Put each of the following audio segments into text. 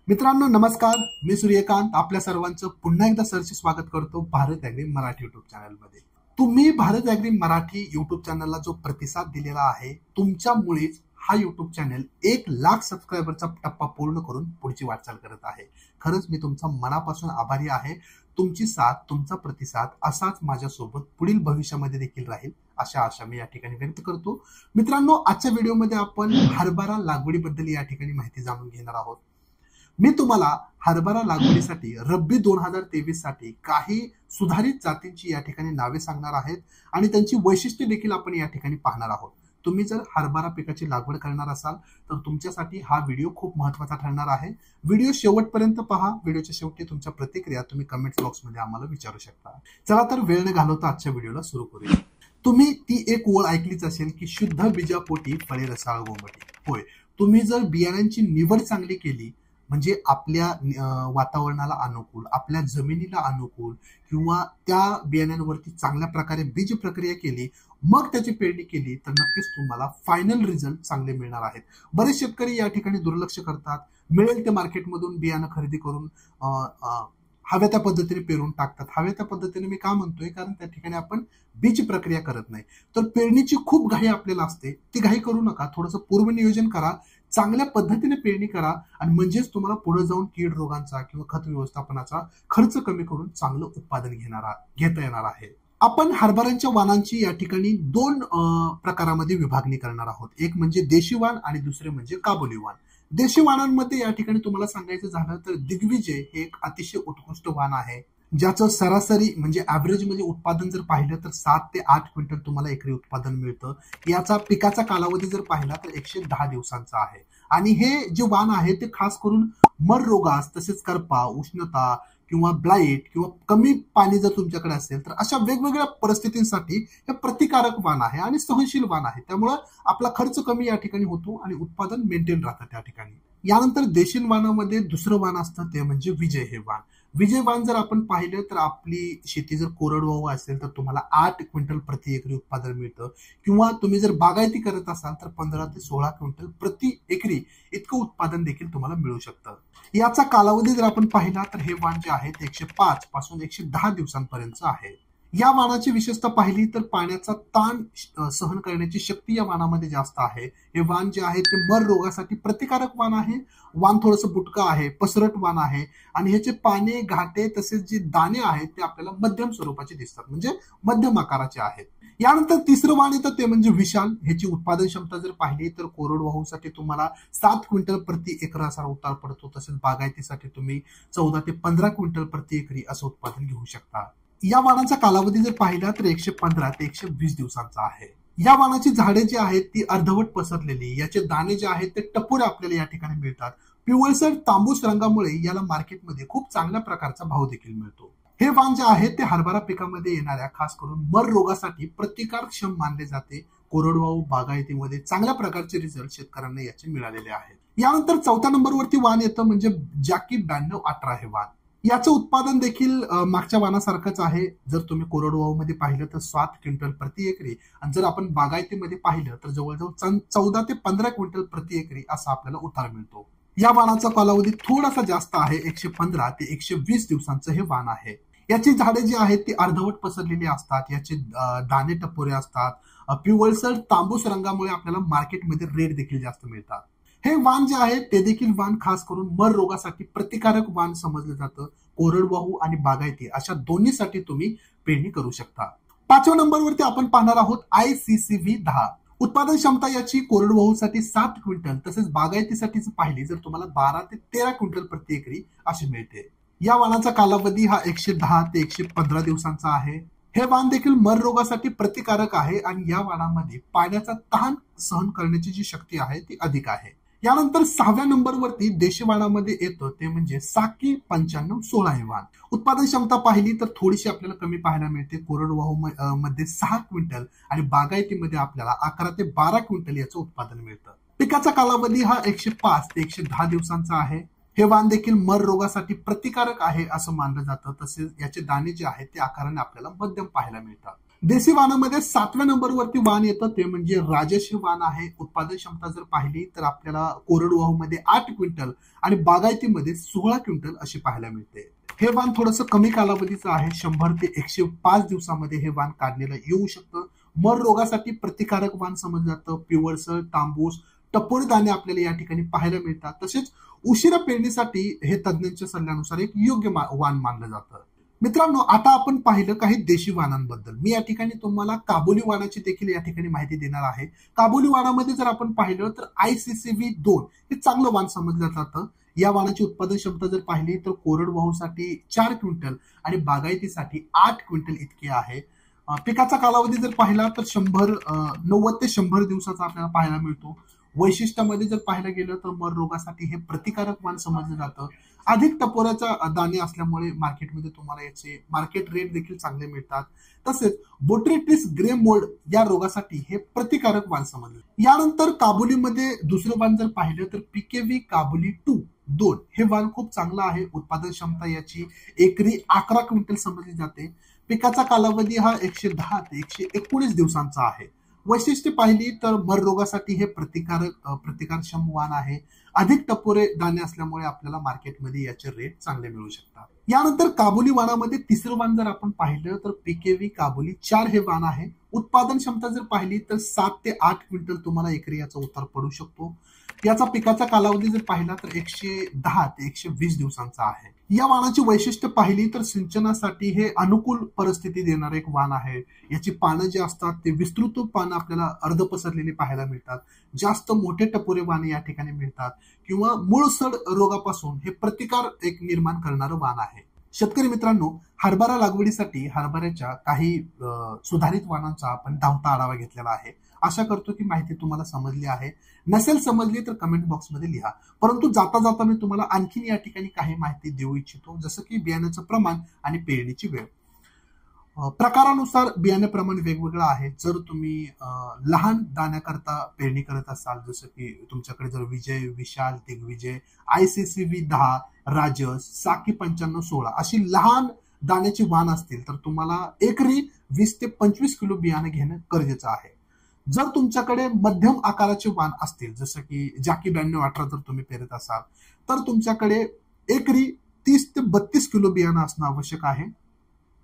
मित्रांनो नमस्कार, मी सूर्यकांत आपल्या सर्वांचं पुन्हा एकदा सरचे स्वागत करतो भारत ॲग्री मराठी युट्यूब चॅनलमध्ये। तुम्ही भारत ॲग्री मराठी युट्यूब चॅनलला जो प्रतिसाद दिलेला आहे, तुमच्यामुळेच हा युट्यूब चॅनल 1,00,000 सबस्क्रायबरचा टप्पा पूर्ण करून पुढची वाटचाल करत आहे। खरंच मी तुमचा मनापासून आभारी आहे। तुमची साथ, तुमचा प्रतिसाद असाच माझ्यासोबत पुढील भविष्यामध्ये देखील राहील अशा आशा मी या ठिकाणी व्यक्त करतो। मित्रांनो, आजच्या व्हिडिओमध्ये आपण हरभरा लागवडीबद्दल या ठिकाणी माहिती जाणून घेणार आहोत। मी तुम्हाला हरभरा लागवडीसाठी रब्बी 2023 साठी काही सुधारित जातींची या ठिकाणी नावे सांगणार आहेत आणि त्यांची वैशिष्ट्ये देखील आपण या ठिकाणी पाहणार आहोत। तुम्ही जर हरभरा पिकाची लागवड करणार असाल तर तुमच्यासाठी हा व्हिडिओ खूप महत्त्वाचा ठरणार आहे। व्हिडिओ शेवटपर्यंत पहा। व्हिडिओच्या शेवटी तुमच्या प्रतिक्रिया तुम्ही कमेंट्स बॉक्समध्ये आम्हाला विचारू शकता। चला तर वेळ न घालवता आजच्या व्हिडिओला सुरू करूया। तुम्ही ती एक ओळ ऐकलीच असेल की शुद्ध बीजापोटी फळे रसाळ गोमटी। होय, तुम्ही जर बियाण्यांची निवड चांगली केली म्हणजे आपल्या वातावरणाला अनुकूल, आपल्या जमिनीला अनुकूल किंवा त्या बियाण्यांवरती चांगल्या प्रकारे बीज प्रक्रिया केली, मग त्याची पेरणी केली तर नक्कीच तुम्हाला फायनल रिझल्ट चांगले मिळणार आहेत। बरेच शेतकरी या ठिकाणी दुर्लक्ष करतात, मिळेल ते मार्केटमधून बियाणं खरेदी करून हव्या त्या पद्धतीने पेरून टाकतात। हव्या त्या पद्धतीने मी का म्हणतोय, कारण त्या ठिकाणी आपण बीज प्रक्रिया करत नाही। तर पेरणीची खूप घाई आपल्याला असते, ती घाई करू नका। थोडंसं पूर्वनियोजन करा, चांगल्या पद्धतीने पेरणी करा आणि म्हणजेच तुम्हाला पुढे जाऊन कीड रोगांचा किंवा खत व्यवस्थापनाचा खर्च कमी करून चांगलं उत्पादन घेता येणार आहे। आपण हरभऱ्यांच्या वाणांची या ठिकाणी दोन प्रकारामध्ये विभागणी करणार आहोत। एक म्हणजे देशी वाण आणि दुसरे म्हणजे काबुली वाण। देशी वाणांमध्ये या ठिकाणी तुम्हाला सांगायचं झालं तर दिग्विजय हे एक अतिशय उत्कृष्ट वाण आहे, ज्याचं सरासरी म्हणजे ऍव्हरेज म्हणजे उत्पादन जर पाहिलं तर 7 ते 8 क्विंटल तुम्हाला एकरी उत्पादन मिळतं। याचा पिकाचा कालावधी जर पाहिला तर 110 दिवसांचा आहे आणि हे जे वाण आहे ते खास करून मर रोगास, तसेच करपा, उष्णता किंवा ब्लाइट किंवा कमी पाणी जर तुमच्याकडे असेल तर अशा वेगवेगळ्या परिस्थितींसाठी हे प्रतिकारक वाण आहे आणि सहनशील वाण आहे। त्यामुळे आपला खर्च कमी या ठिकाणी होतो आणि उत्पादन मेंटेन राहतं त्या ठिकाणी। यानंतर देशी वाणामध्ये दुसरं वाण असतं ते म्हणजे विजय हे वाण। विजय वाण जर आपण पाहिलं तर आपली शेती जर कोरडवाहू असेल तर तुम्हाला 8 क्विंटल प्रति एकरी उत्पादन मिळतं किंवा तुम्ही जर बागायती करत असाल तर 15 ते 16 क्विंटल प्रति एकरी इतकं उत्पादन देखील तुम्हाला मिळू शकतं। याचा कालावधी जर आपण पाहिला तर हे वाण जे आहे ते 105 पासून 110 दिवसांपर्यंत आहे। या वाणाची विशेषता पाहिली तर पाण्याचा ताण सहन करण्याची शक्ती या वाणामध्ये जास्त आहे। हे वाण जे आहे ते मर रोगासाठी प्रतिकारक वाण आहे। वाण थोडंसं बुटका आहे, पसरट वाण आहे आणि ह्याचे पाने, घाटे तसेच जे दाणे आहेत ते आपल्याला मध्यम स्वरूपाचे दिसतात, म्हणजे मध्यम आकाराचे आहेत। यानंतर तिसरं वाण येतं ते म्हणजे विशाल। ह्याची उत्पादन क्षमता जर पाहिली तर कोरडवाहूसाठी तुम्हाला 7 क्विंटल प्रति एकर असा उतार पडतो, तसेच बागायतीसाठी तुम्ही 14 ते 15 क्विंटल प्रति एकरी असं उत्पादन घेऊ शकता। या वाणाचा कालावधी जर पाहिला तर 115 ते 120 दिवसांचा आहे। या वाणाची झाडे जी आहेत ती अर्धवट पसरलेली, याचे दाणे जे आहेत ते टपोरे आपल्याला या ठिकाणी मिळतात। पिवळसर तांबूस रंगामुळे याला मार्केटमध्ये खूप चांगल्या प्रकारचा भाव देखील मिळतो। हे वाण जे आहे ते हरभरा पिकामध्ये येणाऱ्या खास करून मर रोगासाठी प्रतिकारक्षम मानले जाते। कोरडवाहू बागायतीमध्ये चांगल्या प्रकारचे रिझल्ट शेतकऱ्यांना याचे मिळालेले आहेत। यानंतर चौथ्या नंबरवरती वाण येतं म्हणजे जॅकी 9218 हे वाण। याचं उत्पादन देखील मागच्या वाणासारखंच आहे। जर तुम्ही कोरडवाहू मध्ये पाहिलं तर 7 क्विंटल प्रति एकरी आणि जर आपण बागायतीमध्ये पाहिलं तर जवळजवळ 14 ते 15 क्विंटल प्रति एकरी असा आपल्याला उतार मिळतो। या वाणाचा कालावधी थोडासा जास्त आहे, 115 ते 120 दिवसांचं हे वाण आहे। याची झाडे जी आहेत ती अर्धवट पसरलेली असतात, याचे दाणे टपोरे असतात। पिवळसर तांबूस रंगामुळे आपल्याला मार्केटमध्ये रेट देखील जास्त मिळतात। हे वाण जे आहे ते देखील वाण खास करून मर रोगासाठी प्रतिकारक वाण समजलं जातं। कोरडवाहू आणि बागायती अशा दोन्हीसाठी तुम्ही पेरणी करू शकता। 5व्या नंबरवरती आपण पाहणार आहोत ICCV 10। उत्पादन क्षमता याची कोरडवाहूसाठी 7 क्विंटल तसेच बागायतीसाठी पाहिली जर तुम्हाला 12 ते 13 क्विंटल प्रति एकरी अशी मिळते। या वाणाचा कालावधी हा 110 ते 115 दिवसांचा आहे। हे वाण देखील मर रोगासाठी प्रतिकारक आहे आणि या वाणामध्ये पाण्याचा ताण सहन करण्याची जी शक्ती आहे ती अधिक आहे। यानंतर 6व्या नंबरवरती देशी वाणामध्ये येतं ते म्हणजे साकी 9516 हे वाण। उत्पादन क्षमता पाहिली तर थोडीशी आपल्याला कमी पाहायला मिळते। कोरडवाहू मध्ये 6 क्विंटल आणि बागायतीमध्ये आपल्याला 11 ते 12 क्विंटल याचं उत्पादन मिळतं। पिकाचा कालावधी हा 105 ते 110 दिवसांचा आहे। हे वाण देखील मर रोगासाठी प्रतिकारक आहे असं मानलं जातं, तसेच याचे दाणे जे आहेत ते आकाराने आपल्याला मध्यम पाहायला मिळतात। देशी वाणामध्ये 7व्या नंबरवरती वाण येतं, ते म्हणजे राजश हे वाण आहे. उत्पादन क्षमता जर पाहिली तर आपल्याला कोरडवाहू मध्ये 8 क्विंटल आणि बागायतीमध्ये 16 क्विंटल अशी पाहायला मिळते. हे वाण थोडंसं कमी कालावधीचं आहे. 100 ते 105 दिवसामध्ये हे वाण काढलेलं येऊ शकतं. मर रोगासाठी प्रतिकारक वाण समजलं जातं. पिवळसर, तांबूस, टपोरी दाणे आपल्याला या ठिकाणी पाहायला मिळतात. तसेच उशिरा पेरणीसाठी हे तज्ज्ञांच्या सल्ल्यानुसार एक योग्य वाण मानलं जातं. मित्रांनो, आता आपण पाहिलं काही देशी वाणांबद्दल. मी या ठिकाणी तुम्हाला काबुली वाणाची देखील या ठिकाणी माहिती देणार आहे. काबुली वाणामध्ये जर आपण पाहिलं तर ICCV2 हे चांगलं वाण समजलं जातं. या वाणाची उत्पादन क्षमता जर पाहिली तर कोरडवाहूसाठी 4 क्विंटल आणि बागायतीसाठी 8 क्विंटल इतके आहे. पिकाचा कालावधी जर पाहिला तर 90 ते 100 दिवसाचा आपल्याला पाहायला मिळतो. वैशिष्ट्यामध्ये जर पाहायला गेलं तर मर रोगासाठी हे प्रतिकारक वाण समजलं जातं. अधिक टपोऱ्याचा दाणे असल्यामुळे मार्केटमध्ये तुम्हाला याचे मार्केट रेट देखील चांगले मिळतात. तसेच बोट्रिटिस ग्रे मोल्ड या रोगासाठी हे प्रतिकारक वाण समजलं. यानंतर काबुलीमध्ये दुसरं वाण जर पाहिलं तर PKV काबुली 2 हे वाण खूप चांगलं आहे. उत्पादन क्षमता याची एकरी 11 क्विंटल समजली जाते. पिकाचा कालावधी हा 110 ते 119 दिवसांचा आहे. वैशिष्ट्य पाहिली तर मर रोगासाठी हे प्रतिकारक्षम वाण आहे. अधिक टपोरे दाणे असल्यामुळे आपल्याला मार्केटमध्ये याचे रेट चांगले मिळू शकतात. यानंतर काबुली वाणामध्ये तिसरं वाण जर आपण पाहिलं तर PKV काबुली 4 हे वाण आहे. उत्पादन क्षमता जर पाहिली तर 7 ते 8 क्विंटल तुम्हाला एकरी याचा उतार पडू शकतो. याचा पिकाचा कालावधी जर पाहिला तर 110 ते 120 दिवसांचा आहे. या वाणाची वैशिष्ट्य पाहिली तर सिंचनासाठी हे अनुकूल परिस्थिती देणारे एक वाण आहे. याची पानं जे असतात ते विस्तृत पानं आपल्याला अर्ध पसरलेली पाहायला मिळतात. जास्त मोठे टपोरे वाण या ठिकाणी मिळतात किंवा मूळसड रोगापासून हे प्रतिकार एक निर्माण करणारं वाण आहे. शेतकरी मित्रांनो, हरभरा लागवडीसाठी हरभऱ्याच्या काही सुधारित वाणांचा आपण धावता आढावा घेतलेला आहे. आशा करतो की माहिती तुम्हाला समजली आहे. नसेल समजली तर कमेंट बॉक्समध्ये लिहा. परंतु जाता जाता मी तुम्हाला आणखीन या ठिकाणी काही माहिती देऊ इच्छितो, जसं की बियाण्याचं प्रमाण आणि पेरणीची वेळ. प्रकारानुसार बियाणे प्रमाण वेगवेगळं आहे. जर तुम्ही लहान दाण्याकरता पेरणी करत असाल, जसं की तुमच्याकडे जर विजय, विशाल, दिग्विजय, ICCV10, राजस, साकी 9516 अशी लहान दाण्याची वाण असतील तर तुम्हाला एकरी 20 ते 25 किलो बियाणे घेणं गरजेचं आहे. जर तुमच्याकडे मध्यम आकाराचे वाण असतील, जसं की जाकी 9218 जर तुम्ही पेरत असाल तर तुमच्याकडे एकरी 30 ते 32 किलो बियाणं असणं आवश्यक आहे.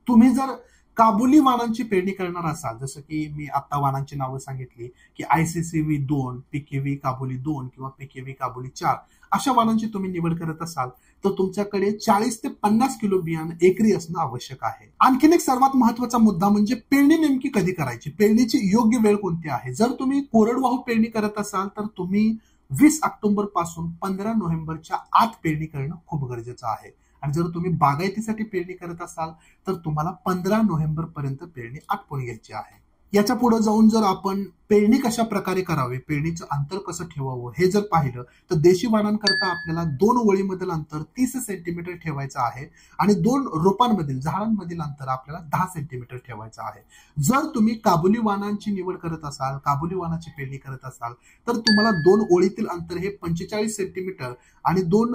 तुम्ही जर काबुली वाणांची पेरणी करणार असाल, जसं की मी आता वाणांची नावं सांगितली की ICCV2, PKV काबुली 2 किंवा PKV काबुली 4 अशा वाणांची तुम्ही निवड करत असाल तर तुमच्याकडे 40 ते 50 किलो बियाणं एकरी असणं आवश्यक आहे. आणखीन एक सर्वात महत्वाचा मुद्दा म्हणजे पेरणी नेमकी कधी करायची, पेरणीची योग्य वेळ कोणती आहे. जर तुम्ही कोरडवाहू पेरणी करत असाल तर तुम्ही 20 ऑक्टोबर पासून 15 नोव्हेंबरच्या आत पेरणी करणं खूप गरजेचं आहे. आणि जर तुम्ही बागायतीसाठी पेरणी करत असाल तर तुम्हाला 15 नोव्हेंबर पर्यंत पेरणी आटपून घ्यायची आहे. याच्या पुढे जाऊन जर आपण पेरणी कशा प्रकारे करावी, पेरणीचं अंतर कसं ठेवावं हे जर पाहिलं तर देशी वाणांकरता आपल्याला 2 ओळीमधील अंतर 30 सेंटीमीटर ठेवायचं आहे आणि 2 रोपांमधील झाडांमधील अंतर आपल्याला 10 सेंटीमीटर ठेवायचं आहे. जर तुम्ही काबुली वाणांची निवड करत असाल, काबुली वाणाची पेरणी करत असाल तर तुम्हाला 2 ओळीतील अंतर हे 45 सेंटीमीटर आणि 2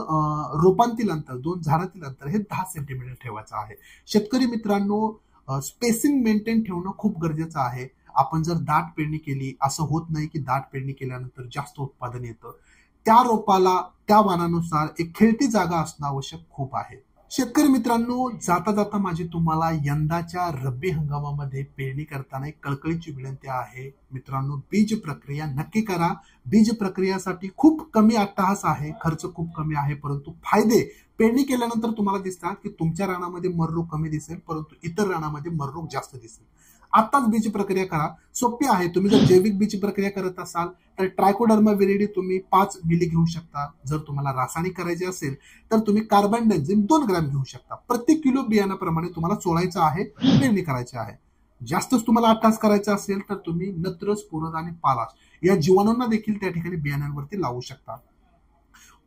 रोपांतील अंतर, 2 झाडातील अंतर हे 10 सेंटीमीटर ठेवायचं आहे. शेतकरी मित्रांनो, स्पेसिंग मेंटेन ठेवणं खूप गरजेचं आहे. आपण जर दाट पेरणी केली, असं होत नाही की दाट पेरणी केल्यानंतर जास्त उत्पादन येतं. त्या रोपाला त्या वाणानुसार एक खेळती जागा असणं आवश्यक खूप आहे. शेतकरी मित्रांनो, जाता जाता माझी तुम्हाला यंदाच्या रब्बी हंगामामध्ये पेरणी करताना एक कळकळीची विनंती आहे. मित्रांनो, बीज प्रक्रिया नक्की करा. बीज प्रक्रियासाठी खूप कमी अट्टहास आहे, खर्च खूप कमी आहे, परंतु फायदे पेरणी केल्यानंतर तुम्हाला दिसतात की तुमच्या रानामध्ये मररोग कमी दिसेल, परंतु इतर रानामध्ये मररोग जास्त दिसेल. आताच बीज प्रक्रिया करा, सोपी आहे. तुम्ही जर जैविक बीज प्रक्रिया करत असाल तर ट्रायकोडर्मा विरिडी तुम्ही 5 मिली घेऊ शकता. जर तुम्हाला रासायनिक करायचे असेल तर तुम्ही कार्बनडायझिम 2 ग्रॅम घेऊ शकता. प्रत्येक किलो बियाण्याप्रमाणे तुम्हाला चोळायचं आहे, पेरणी करायची आहे. जास्तच तुम्हाला अट्टास करायचा असेल तर तुम्ही नत्र, स्फुरद आणि पालाश या जीवाणूंना देखील त्या ठिकाणी बियाण्यांवरती लावू शकता.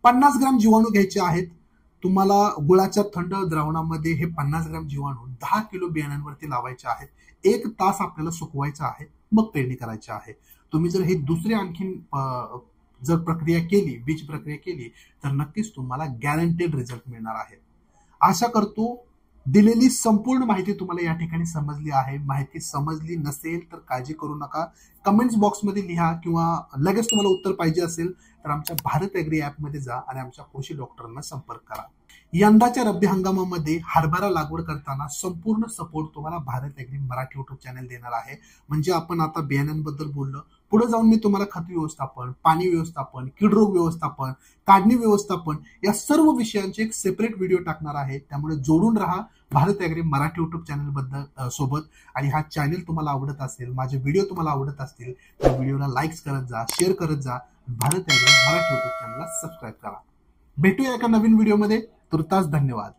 50 ग्रॅम जीवाणू घ्यायचे आहेत. तुम्हाला गुळाच्या थंड द्रावणामध्ये हे 50 ग्रॅम जीवाणू 10 किलो बियाण्यांवरती लावायचे आहेत. 1 तास आपल्याला सुकवायचं आहे, मग पेरणी करायची आहे. तुम्ही जर हे दुसरे आणखीन जर प्रक्रिया केली, बीज प्रक्रिया केली तर नक्कीच तुम्हाला गॅरंटेड रिझल्ट मिळणार आहे. आशा करतो दिलेली संपूर्ण माहिती तुम्हाला या ठिकाणी समजली आहे. माहिती समजली नसेल तर काळजी करू नका. कमेंट्स बॉक्समध्ये लिहा किंवा लगेच तुम्हाला उत्तर पाहिजे असेल तर आमच्या भारत ॲग्री ॲपमध्ये जा आणि आमच्या कृषी डॉक्टरांना संपर्क करा. यंदाच्या रब्बी हंगामामध्ये हरभरा लागवड करताना संपूर्ण सपोर्ट तुम्हाला भारत ॲग्री मराठी युट्यूब चॅनल देणार आहे. म्हणजे आपण आता बियाण्यांबद्दल बोललो, पुढे जाऊन मी तुम्हाला खत व्यवस्थापन, पाणी व्यवस्थापन, कीडरोग व्यवस्थापन, काढणी व्यवस्थापन या सर्व विषयांचे एक सेपरेट व्हिडिओ टाकणार आहे. त्यामुळे जोडून राहा भारत ॲग्री मराठी युट्यूब चॅनल बद्दल सोबत. आणि हा चॅनल तुम्हाला आवडत असेल, माझे व्हिडिओ तुम्हाला आवडत असतील तर व्हिडिओला लाईक्स करत जा, शेअर करत जा. भारत ॲग्री मराठी युट्यूब चॅनलला सबस्क्राईब करा. भेटूया एका नवीन व्हिडिओमध्ये. तुर्तास धन्यवाद.